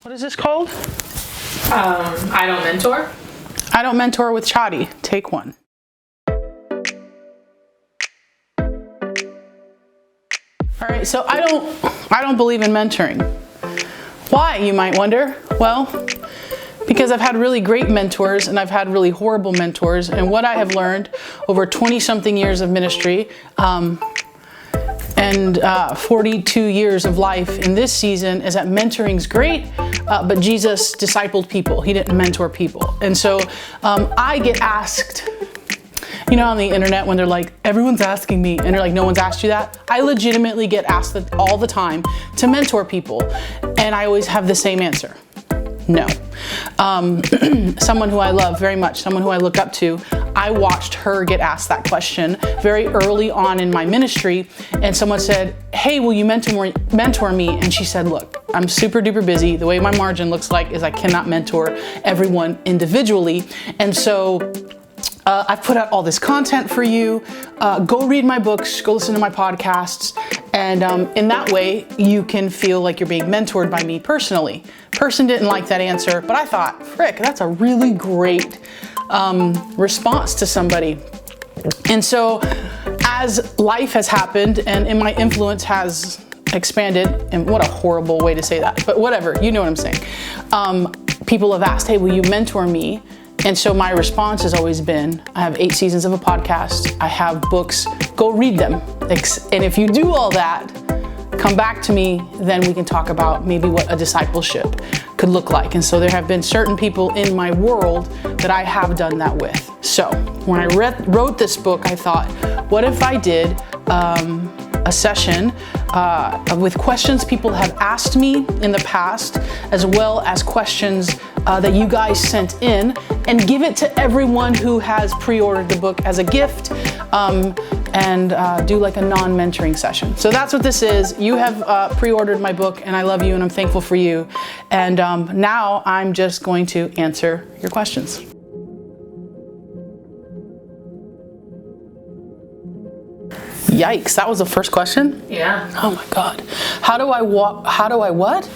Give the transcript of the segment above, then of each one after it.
What is this called? I don't mentor. I don't mentor with Chari. Take one. All right, so I don't believe in mentoring. Why, you might wonder? Well, because I've had really great mentors and I've had really horrible mentors, and what I have learned over 20-something years of ministry and 42 years of life in this season is that mentoring's great, but Jesus discipled people. He didn't mentor people. And so I get asked, you know, on the internet when they're like, everyone's asking me, and they're like, no one's asked you that? I legitimately get asked that all the time to mentor people. And I always have the same answer. No. Someone who I love very much, someone who I look up to, I watched her get asked that question very early on in my ministry. And someone said, hey, will you mentor me? And she said, look, I'm super duper busy. The way my margin looks like is I cannot mentor everyone individually. And so I've put out all this content for you. Go read my books, go listen to my podcasts. And in that way, you can feel like you're being mentored by me personally. Person didn't like that answer, but I thought, frick, that's a really great response to somebody. And so as life has happened and my influence has expanded, and what a horrible way to say that, but whatever, you know what I'm saying. People have asked, hey, will you mentor me? And so my response has always been, I have 8 seasons of a podcast. I have books, go read them. And if you do all that, come back to me, then we can talk about maybe what a discipleship could look like. And so there have been certain people in my world that I have done that with. So when I wrote this book, I thought, what if I did a session with questions people have asked me in the past, as well as questions that you guys sent in, and give it to everyone who has pre-ordered the book as a gift, and do like a non-mentoring session. So that's what this is. You have pre-ordered my book, and I love you and I'm thankful for you. And now I'm just going to answer your questions. Yikes, that was the first question? Yeah. Oh my God. How do I what?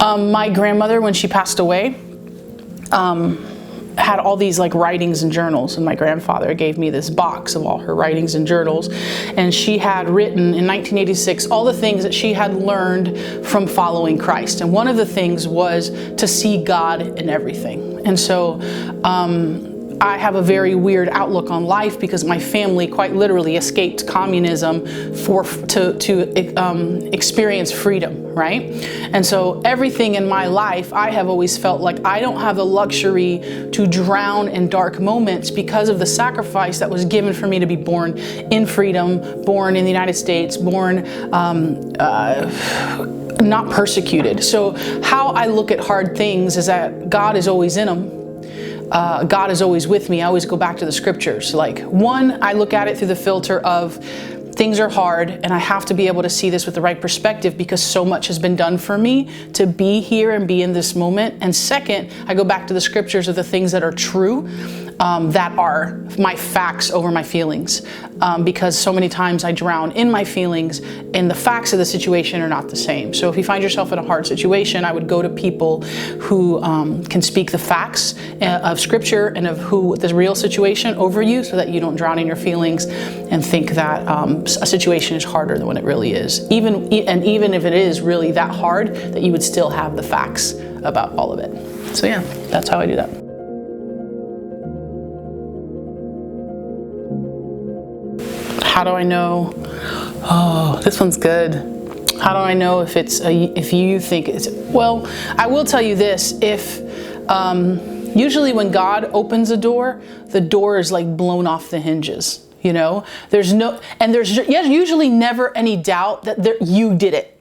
My grandmother, when she passed away, had all these like writings and journals, and my grandfather gave me this box of all her writings and journals, and she had written in 1986 all the things that she had learned from following Christ, and one of the things was to see God in everything. And so I have a very weird outlook on life because my family quite literally escaped communism to experience freedom, right? And so everything in my life, I have always felt like I don't have the luxury to drown in dark moments because of the sacrifice that was given for me to be born in freedom, born in the United States, born not persecuted. So how I look at hard things is that God is always in them. God is always with me. I always go back to the scriptures. Like, one, I look at it through the filter of things are hard and I have to be able to see this with the right perspective because so much has been done for me to be here and be in this moment. And second, I go back to the scriptures of the things that are true, that are my facts over my feelings, because so many times I drown in my feelings and the facts of the situation are not the same. So if you find yourself in a hard situation, I would go to people who can speak the facts of scripture and of the real situation over you so that you don't drown in your feelings and think that a situation is harder than what it really is. Even if it is really that hard, that you would still have the facts about all of it. So yeah, that's how I do that. How do I know? Oh, this one's good. How do I know if you think it's, well, I will tell you this, usually when God opens a door, the door is like blown off the hinges. You know, there's usually never any doubt that you did it.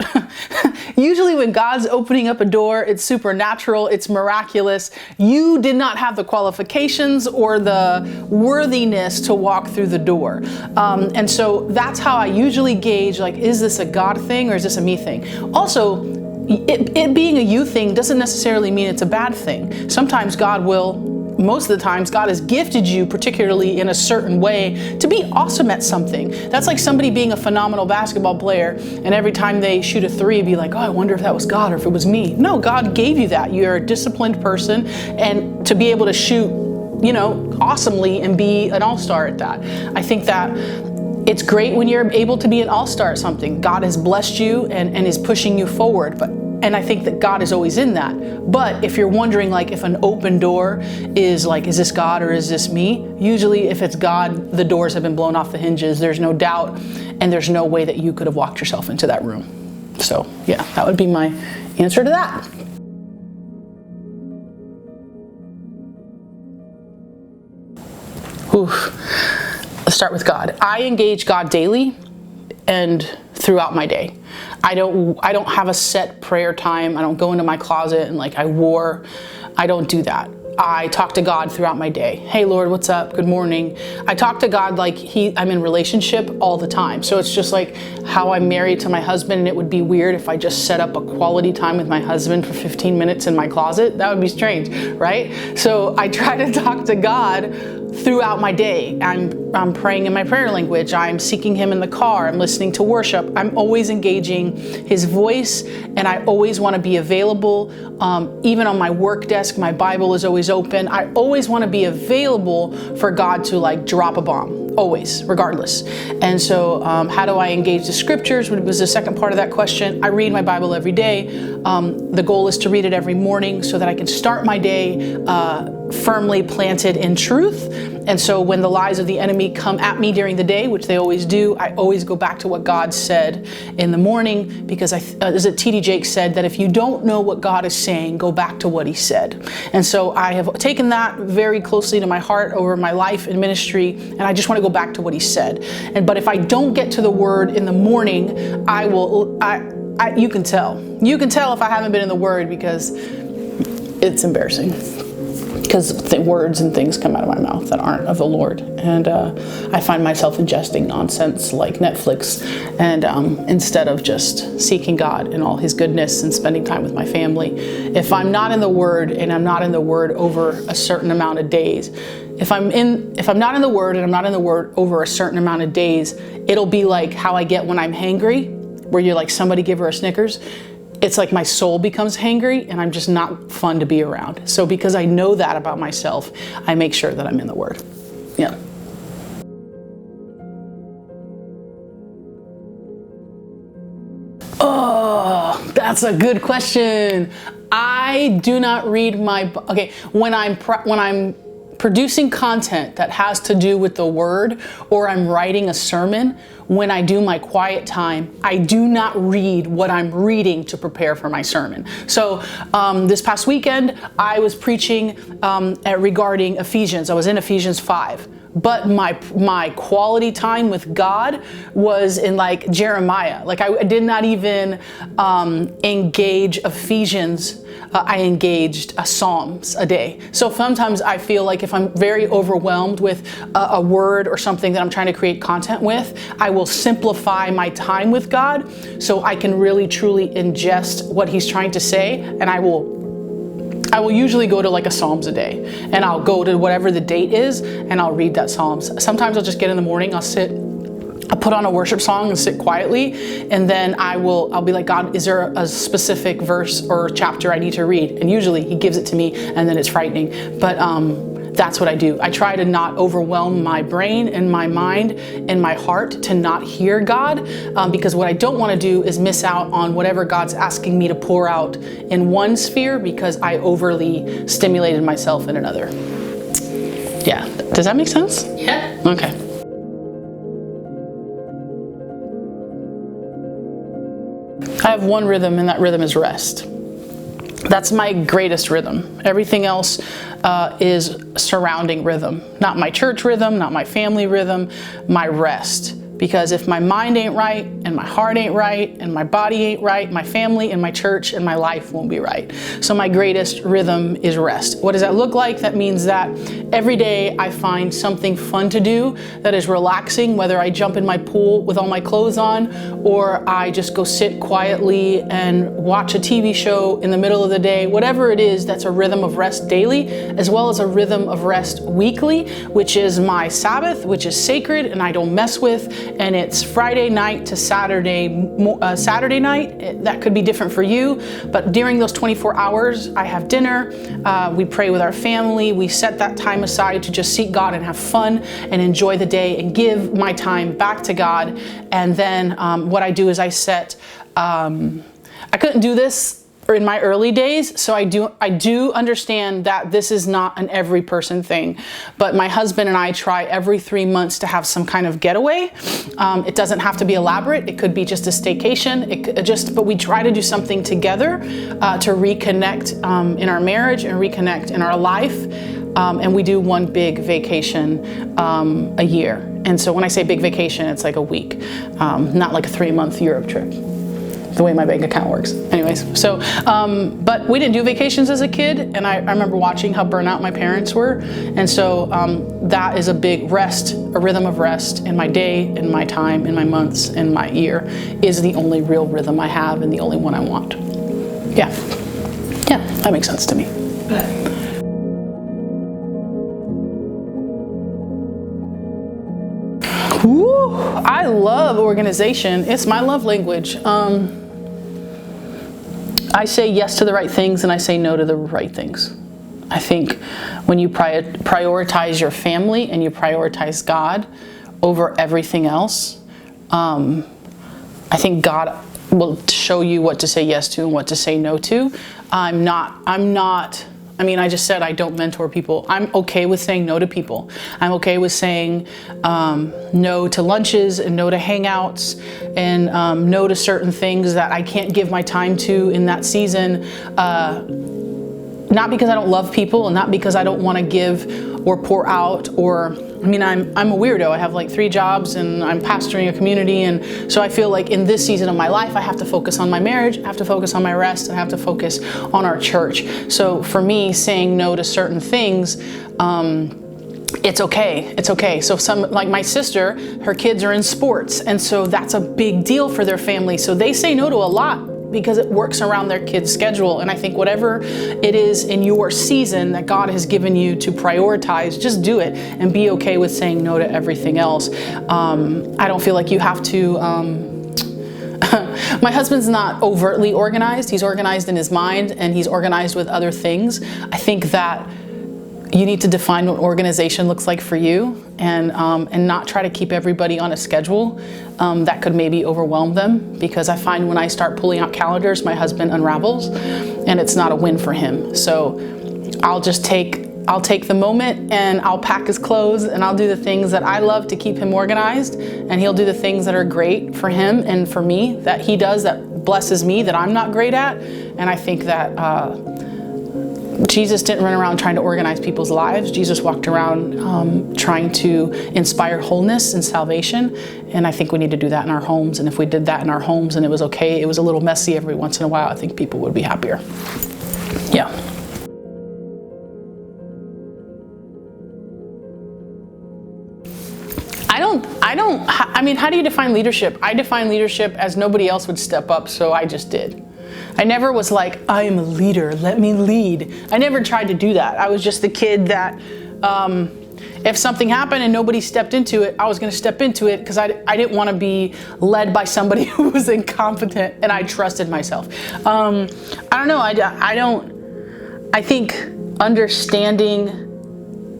Usually when God's opening up a door, it's supernatural, it's miraculous. You did not have the qualifications or the worthiness to walk through the door. And so that's how I usually gauge, like, is this a God thing or is this a me thing? Also, it being a you thing doesn't necessarily mean it's a bad thing. Sometimes God will most of the times God has gifted you, particularly in a certain way, to be awesome at something. That's like somebody being a phenomenal basketball player, and every time they shoot a three, be like, oh, I wonder if that was God or if it was me. No, God gave you that. You're a disciplined person, and to be able to shoot, awesomely and be an all-star at that. I think that it's great when you're able to be an all-star at something. God has blessed you and is pushing you forward. And I think that God is always in that. But if you're wondering, like, if an open door is like, is this God or is this me? Usually if it's God, the doors have been blown off the hinges. There's no doubt, and there's no way that you could have walked yourself into that room. So yeah, that would be my answer to that. Let's start with God. I engage God daily and throughout my day. I don't have a set prayer time. I don't go into my closet and I war. I don't do that. I talk to God throughout my day. Hey Lord, what's up? Good morning. I talk to God like I'm in relationship all the time. So it's just like how I'm married to my husband, and it would be weird if I just set up a quality time with my husband for 15 minutes in my closet. That would be strange, right? So I try to talk to God throughout my day. I'm praying in my prayer language. I'm seeking Him in the car. I'm listening to worship. I'm always engaging His voice, and I always want to be available. Even on my work desk, my Bible is always open. I always want to be available for God to drop a bomb, always, regardless. And so how do I engage the scriptures? What was the second part of that question? I read my Bible every day. The goal is to read it every morning so that I can start my day firmly planted in truth. And so when the lies of the enemy come at me during the day, which they always do, I always go back to what God said in the morning, because as T.D. Jakes said, that if you don't know what God is saying, go back to what He said. And so I have taken that very closely to my heart over my life and ministry, and I just want to go back to what He said. But if I don't get to the Word in the morning, you can tell. You can tell if I haven't been in the Word, because it's embarrassing. Because words and things come out of my mouth that aren't of the Lord. And I find myself ingesting nonsense like Netflix, and instead of just seeking God and all His goodness and spending time with my family. If I'm not in the Word, and I'm not in the Word over a certain amount of days, if I'm not in the Word and I'm not in the Word over a certain amount of days, it'll be like how I get when I'm hangry, where you're like, somebody give her a Snickers. It's like my soul becomes hangry, and I'm just not fun to be around. So because I know that about myself, I make sure that I'm in the Word. Yeah. Oh, that's a good question. I do not read when I'm producing content that has to do with the Word, or I'm writing a sermon, when I do my quiet time, I do not read what I'm reading to prepare for my sermon. So this past weekend, I was preaching regarding Ephesians. I was in Ephesians 5. But my quality time with God was in Jeremiah. I did not even engage Ephesians. I engaged Psalms a day. So sometimes I feel like if I'm very overwhelmed with a word or something that I'm trying to create content with, I will simplify my time with God so I can really truly ingest what He's trying to say, and I will usually go to a Psalms a day, and I'll go to whatever the date is, and I'll read that Psalms. Sometimes I'll just get in the morning, I'll put on a worship song and sit quietly, and then I'll be like, God, is there a specific verse or chapter I need to read? And usually He gives it to me, and then it's frightening. But that's what I do. I try to not overwhelm my brain and my mind and my heart to not hear God, because what I don't want to do is miss out on whatever God's asking me to pour out in one sphere because I overly stimulated myself in another. Yeah. Does that make sense? Yeah. Okay. I have one rhythm, and that rhythm is rest. That's my greatest rhythm. Everything else is surrounding rhythm. Not my church rhythm, not my family rhythm, my rest. Because if my mind ain't right, and my heart ain't right, and my body ain't right, my family and my church and my life won't be right. So my greatest rhythm is rest. What does that look like? That means that every day I find something fun to do that is relaxing, whether I jump in my pool with all my clothes on, or I just go sit quietly and watch a TV show in the middle of the day. Whatever it is, that's a rhythm of rest daily, as well as a rhythm of rest weekly, which is my Sabbath, which is sacred and I don't mess with. And it's Friday night to Saturday night. That could be different for you, but during those 24 hours, I have dinner, we pray with our family, we set that time aside to just seek God and have fun and enjoy the day and give my time back to God. And then what I do is I set, I couldn't do this in my early days, so I do understand that this is not an every person thing, but my husband and I try every 3 months to have some kind of getaway. It doesn't have to be elaborate. It could be just a staycation. But we try to do something together to reconnect in our marriage and reconnect in our life. And we do one big vacation a year. And so when I say big vacation, it's like a week, not like a 3-month Europe trip, the way my bank account works. Anyways, so, but we didn't do vacations as a kid, and I remember watching how burnout my parents were, and so that is a big rest, a rhythm of rest in my day, in my time, in my months, in my year, is the only real rhythm I have and the only one I want. Yeah, that makes sense to me. Woo, I love organization. It's my love language. I say yes to the right things and I say no to the right things. I think when you prioritize your family and you prioritize God over everything else, I think God will show you what to say yes to and what to say no to. I just said I don't mentor people. I'm okay with saying no to people. I'm okay with saying no to lunches and no to hangouts and no to certain things that I can't give my time to in that season. Not because I don't love people and not because I don't want to give or pour out I'm a weirdo. I have like 3 jobs and I'm pastoring a community, and so I feel like in this season of my life I have to focus on my marriage, I have to focus on my rest, and I have to focus on our church. So for me, saying no to certain things, it's okay. So some, like my sister, her kids are in sports, and so that's a big deal for their family. So they say no to a lot because it works around their kids' schedule. And I think whatever it is in your season that God has given you to prioritize, just do it and be okay with saying no to everything else. I don't feel like you have to, my husband's not overtly organized. He's organized in his mind and he's organized with other things. I think that you need to define what organization looks like for you, and not try to keep everybody on a schedule that could maybe overwhelm them, because I find when I start pulling out calendars, my husband unravels and it's not a win for him. So I'll take the moment and I'll pack his clothes and I'll do the things that I love to keep him organized, and he'll do the things that are great for him and for me that he does that blesses me that I'm not great at. And I think that Jesus didn't run around trying to organize people's lives. Jesus walked around trying to inspire wholeness and salvation. And I think we need to do that in our homes. And if we did that in our homes and it was okay, it was a little messy every once in a while, I think people would be happier. Yeah. How do you define leadership? I define leadership as nobody else would step up, so I just did. I never was like, I am a leader, let me lead. I never tried to do that. I was just the kid that if something happened and nobody stepped into it, I was going to step into it because I didn't want to be led by somebody who was incompetent, and I trusted myself. I don't know. I think understanding,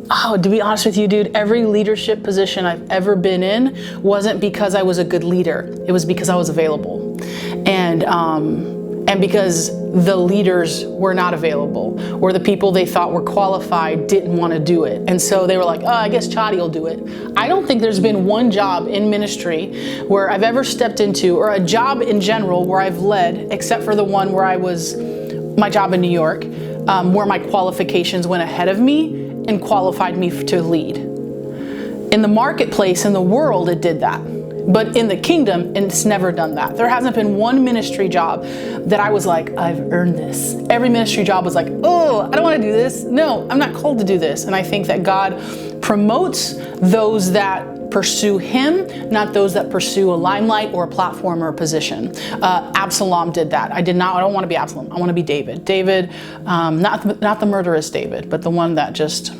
to be honest with you, dude, every leadership position I've ever been in wasn't because I was a good leader. It was because I was available. And because the leaders were not available, or the people they thought were qualified didn't want to do it. And so they were like, I guess Chari will do it. I don't think there's been one job in ministry where I've ever stepped into, or a job in general where I've led, except for the one where I was, my job in New York, where my qualifications went ahead of me and qualified me to lead. In the marketplace, in the world, it did that. But in the kingdom, it's never done that. There hasn't been one ministry job that I was like, I've earned this. Every ministry job was like, oh, I don't want to do this. No, I'm not called to do this. And I think that God promotes those that pursue him, not those that pursue a limelight or a platform or a position. Absalom did that. I don't want to be Absalom. I want to be David. David, not the murderous David, but the one that just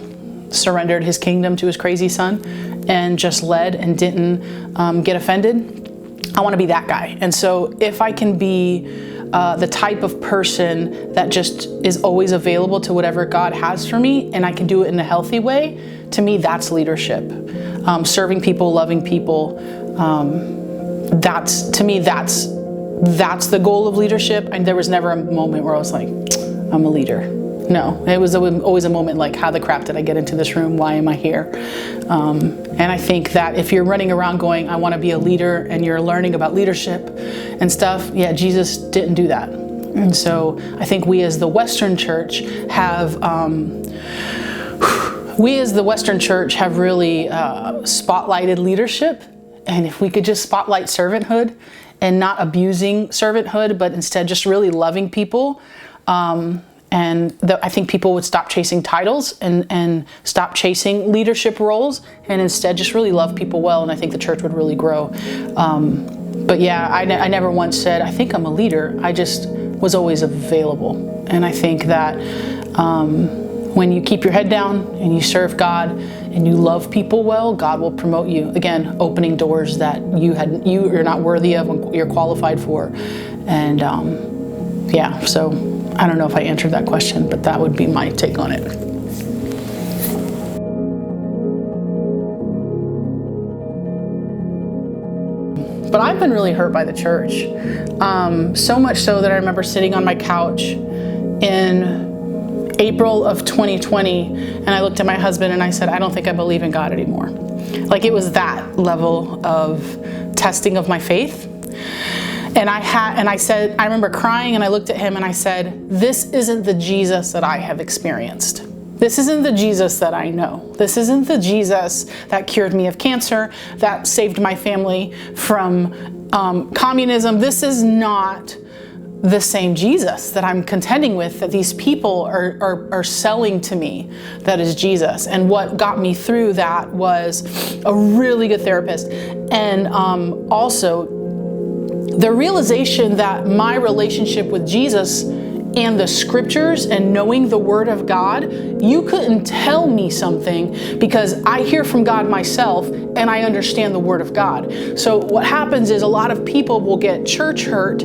surrendered his kingdom to his crazy son and just led and didn't get offended. I want to be that guy. And so if I can be the type of person that just is always available to whatever God has for me, and I can do it in a healthy way, to me, that's leadership. Serving people, loving people, that's the goal of leadership. And there was never a moment where I was like, I'm a leader. No, it was always a moment like, how the crap did I get into this room? Why am I here? And I think that if you're running around going, I want to be a leader, and you're learning about leadership and stuff, yeah, Jesus didn't do that. And so I think we as the Western church have really spotlighted leadership. And if we could just spotlight servanthood and not abusing servanthood, but instead just really loving people, I think people would stop chasing titles and stop chasing leadership roles, and instead just really love people well. And I think the church would really grow. But yeah, I never once said, I think I'm a leader. I just was always available. And I think that when you keep your head down and you serve God and you love people well, God will promote you. Again, opening doors that you're not worthy of and you're qualified for. And yeah, so I don't know if I answered that question, but that would be my take on it. But I've been really hurt by the church. So much so that I remember sitting on my couch in April of 2020, and I looked at my husband and I said, I don't think I believe in God anymore. Like, it was that level of testing of my faith. And I remember crying, and I looked at him and I said, this isn't the Jesus that I have experienced. This isn't the Jesus that I know. This isn't the Jesus that cured me of cancer, that saved my family from communism. This is not the same Jesus that I'm contending with, that these people are selling to me, that is Jesus. And what got me through that was a really good therapist. And also the realization that my relationship with Jesus and the scriptures and knowing the word of God, you couldn't tell me something because I hear from God myself and I understand the word of God. So what happens is a lot of people will get church hurt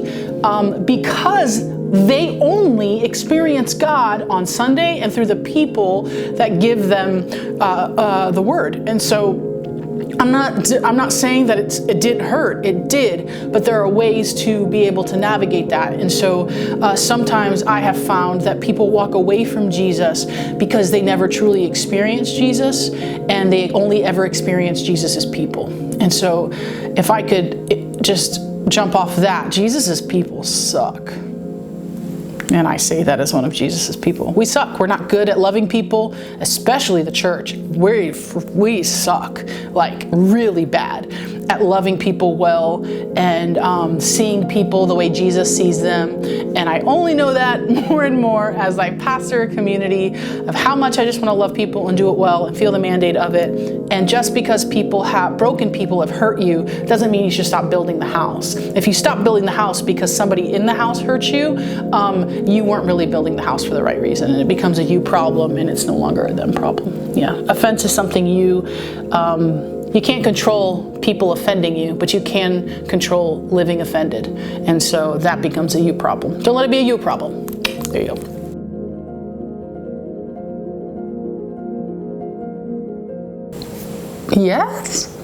because they only experience God on Sunday and through the people that give them the word. And so I'm not saying that it didn't hurt. It did, but there are ways to be able to navigate that. And so sometimes I have found that people walk away from Jesus because they never truly experienced Jesus, and they only ever experience Jesus as people. And so if I could just jump off that, Jesus's people suck. And I say that as one of Jesus's people. We suck. We're not good at loving people, especially the church. We suck, like really bad at loving people well and seeing people the way Jesus sees them. And I only know that more and more as I pastor a community of how much I just want to love people and do it well and feel the mandate of it. And just because broken people have hurt you doesn't mean you should stop building the house. If you stop building the house because somebody in the house hurt you, you weren't really building the house for the right reason, and it becomes a you problem and it's no longer a them problem. Yeah, offense is something you can't control people offending you, but you can control living offended. And so that becomes a you problem. Don't let it be a you problem. There you go. Yes.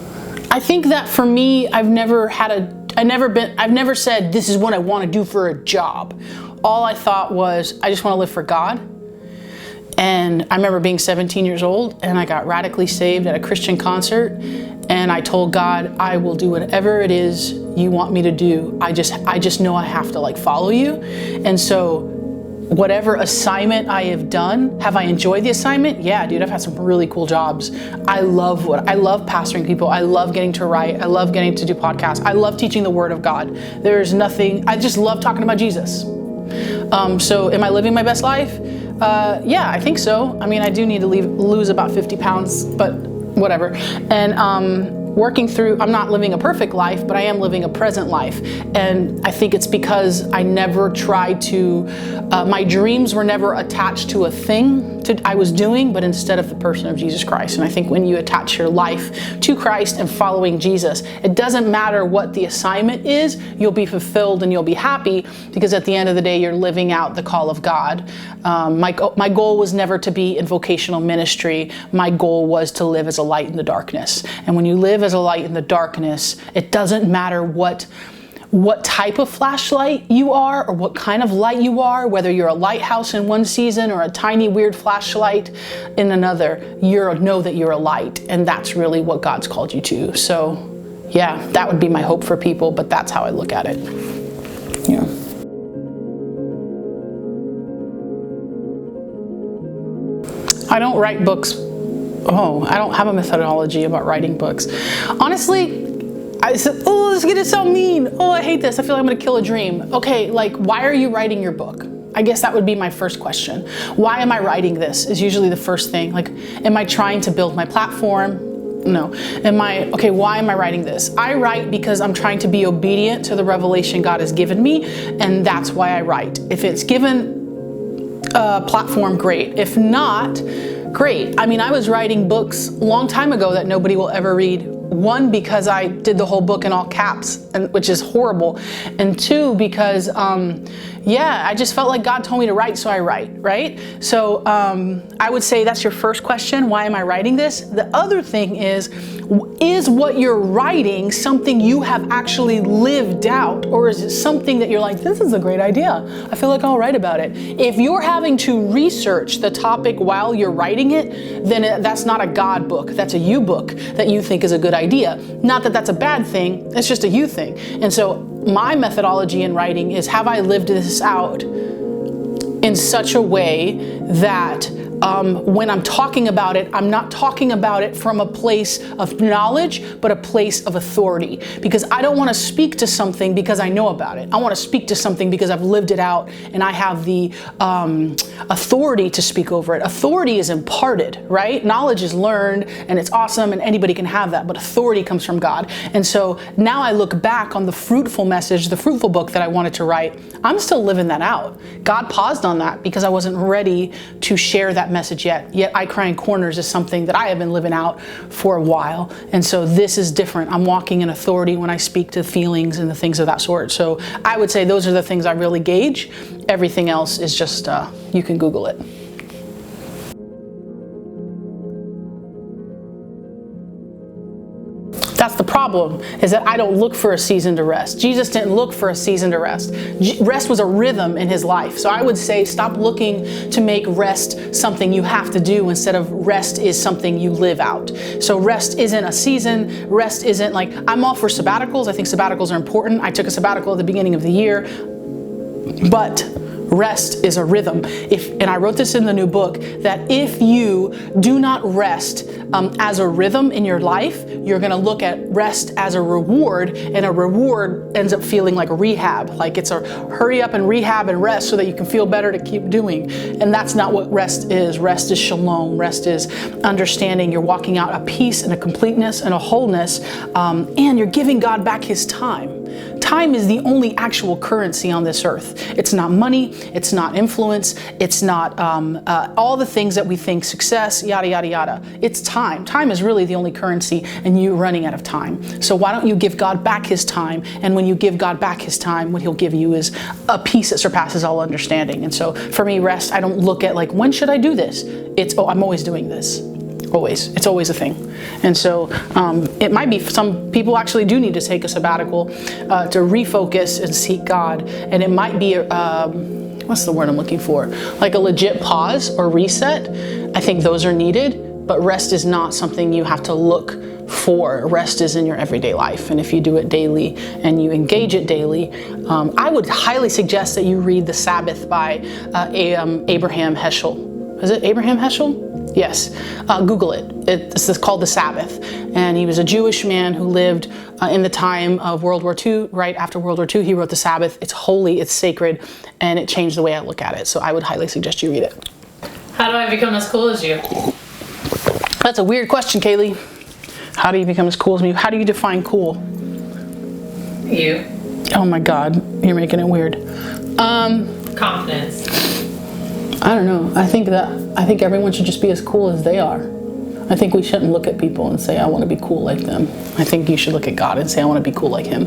I think that for me, I've never said this is what I want to do for a job. All I thought was, I just want to live for God. And I remember being 17 years old and I got radically saved at a Christian concert. And I told God, I will do whatever it is you want me to do. I just know I have to follow you. And so whatever assignment I have done, have I enjoyed the assignment? Yeah, dude, I've had some really cool jobs. I love pastoring people. I love getting to write. I love getting to do podcasts. I love teaching the word of God. I just love talking about Jesus. So am I living my best life? Yeah, I think so. I mean, I do need to lose about 50 pounds, but whatever. And, I'm not living a perfect life, but I am living a present life. And I think it's because I never tried to, my dreams were never attached to a thing I was doing, but instead of the person of Jesus Christ. And I think when you attach your life to Christ and following Jesus, it doesn't matter what the assignment is, you'll be fulfilled and you'll be happy, because at the end of the day, you're living out the call of God. My goal was never to be in vocational ministry. My goal was to live as a light in the darkness. And when you live as a light in the darkness, it doesn't matter what type of flashlight you are or what kind of light you are, whether you're a lighthouse in one season or a tiny weird flashlight in another, know that you're a light, and that's really what God's called you to. So yeah, that would be my hope for people, but that's how I look at it. Yeah. I don't write books. I don't have a methodology about writing books. Honestly, I said, oh, this is gonna sound mean. Oh, I hate this. I feel like I'm gonna kill a dream. Okay, like, why are you writing your book? I guess that would be my first question. Why am I writing this is usually the first thing. Like, am I trying to build my platform? No. Why am I writing this? I write because I'm trying to be obedient to the revelation God has given me, and that's why I write. If it's given a platform, great. If not, great. I mean, I was writing books a long time ago that nobody will ever read. One, because I did the whole book in all caps, which is horrible. And two, because, I just felt like God told me to write, so I write, right? So I would say that's your first question. Why am I writing this? The other thing is what you're writing something you have actually lived out, or is it something that you're like, this is a great idea, I feel like I'll write about it? If you're having to research the topic while you're writing it, then that's not a God book. That's a you book that you think is a good idea. Not that that's a bad thing, it's just a you thing. And so my methodology in writing is, have I lived this out in such a way that when I'm talking about it, I'm not talking about it from a place of knowledge, but a place of authority. Because I don't want to speak to something because I know about it. I want to speak to something because I've lived it out and I have the authority to speak over it. Authority is imparted, right? Knowledge is learned and it's awesome and anybody can have that, but authority comes from God. And so now I look back on the fruitful message, the fruitful book that I wanted to write. I'm still living that out. God paused on that because I wasn't ready to share that message yet I Cry in Corners is something that I have been living out for a while, and so this is different. I'm walking in authority when I speak to feelings and the things of that sort. So I would say those are the things I really gauge. Everything else is just you can Google it. That's the problem, is that I don't look for a season to rest. Jesus didn't look for a season to rest. Rest was a rhythm in his life. So I would say stop looking to make rest something you have to do instead of rest is something you live out. So rest isn't a season. Rest isn't like, I'm all for sabbaticals. I think sabbaticals are important. I took a sabbatical at the beginning of the year, but rest is a rhythm. And I wrote this in the new book, that if you do not rest as a rhythm in your life, you're going to look at rest as a reward, and a reward ends up feeling like a rehab. Like it's a hurry up and rehab and rest so that you can feel better to keep doing. And that's not what rest is. Rest is shalom. Rest is understanding. You're walking out a peace and a completeness and a wholeness, and you're giving God back his time. Time is the only actual currency on this earth. It's not money, it's not influence, it's not all the things that we think success, yada, yada, yada. It's time. Time is really the only currency, and you're running out of time. So why don't you give God back his time? And when you give God back his time, what he'll give you is a peace that surpasses all understanding. And so for me, rest, I don't look at like, when should I do this? It's, I'm always doing this. Always. It's always a thing. And so it might be, some people actually do need to take a sabbatical to refocus and seek God. And it might be, what's the word I'm looking for? Like a legit pause or reset. I think those are needed. but rest is not something you have to look for. Rest is in your everyday life. And if you do it daily and you engage it daily, I would highly suggest that you read The Sabbath by Abraham Heschel. Is it Abraham Heschel? Yes. Google it. It's called The Sabbath. And he was a Jewish man who lived in the time of World War II. Right after World War II, he wrote The Sabbath. It's holy, it's sacred, and it changed the way I look at it. So I would highly suggest you read it. How do I become as cool as you? That's a weird question, Kaylee. How do you become as cool as me? How do you define cool? You. Oh my God, you're making it weird. Confidence. I don't know. I think everyone should just be as cool as they are. I think we shouldn't look at people and say, I want to be cool like them. I think you should look at God and say, I want to be cool like him.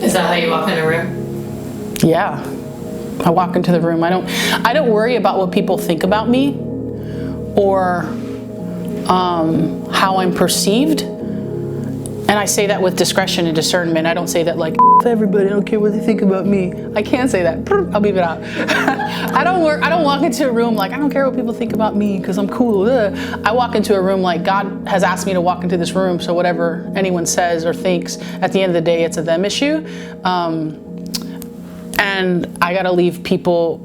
Is that how you walk in a room? Yeah. I walk into the room. I don't worry about what people think about me or how I'm perceived. And I say that with discretion and discernment. I don't say that like, everybody, I don't care what they think about me. I can't say that. I'll leave it out. I don't walk into a room like, I don't care what people think about me because I'm cool. Ugh. I walk into a room like God has asked me to walk into this room. So whatever anyone says or thinks, at the end of the day, it's a them issue. And I got to leave people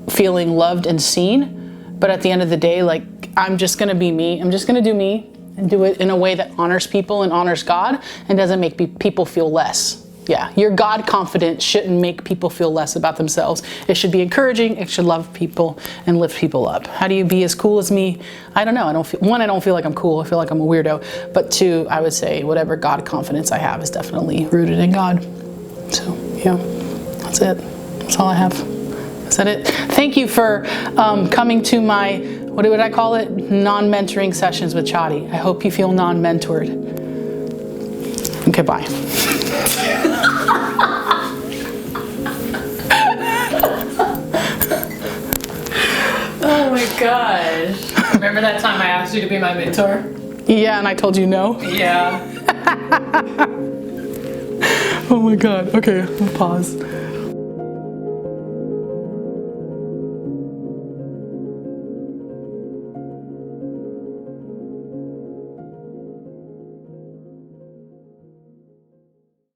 feeling loved and seen. But at the end of the day, like, I'm just going to be me. I'm just going to do me and do it in a way that honors people and honors God and doesn't make people feel less. Yeah, your God confidence shouldn't make people feel less about themselves. It should be encouraging. It should love people and lift people up. How do you be as cool as me? I don't know. I don't feel like I'm cool. I feel like I'm a weirdo. But two, I would say whatever God confidence I have is definitely rooted in God. So yeah, that's it. That's all I have. Is that it? Thank you for coming to my, what would I call it? Non-mentoring sessions with Chari. I hope you feel non-mentored. Okay, bye. Oh my gosh. Remember that time I asked you to be my mentor? Yeah, and I told you no? Yeah. Oh my God. Okay, I'll pause.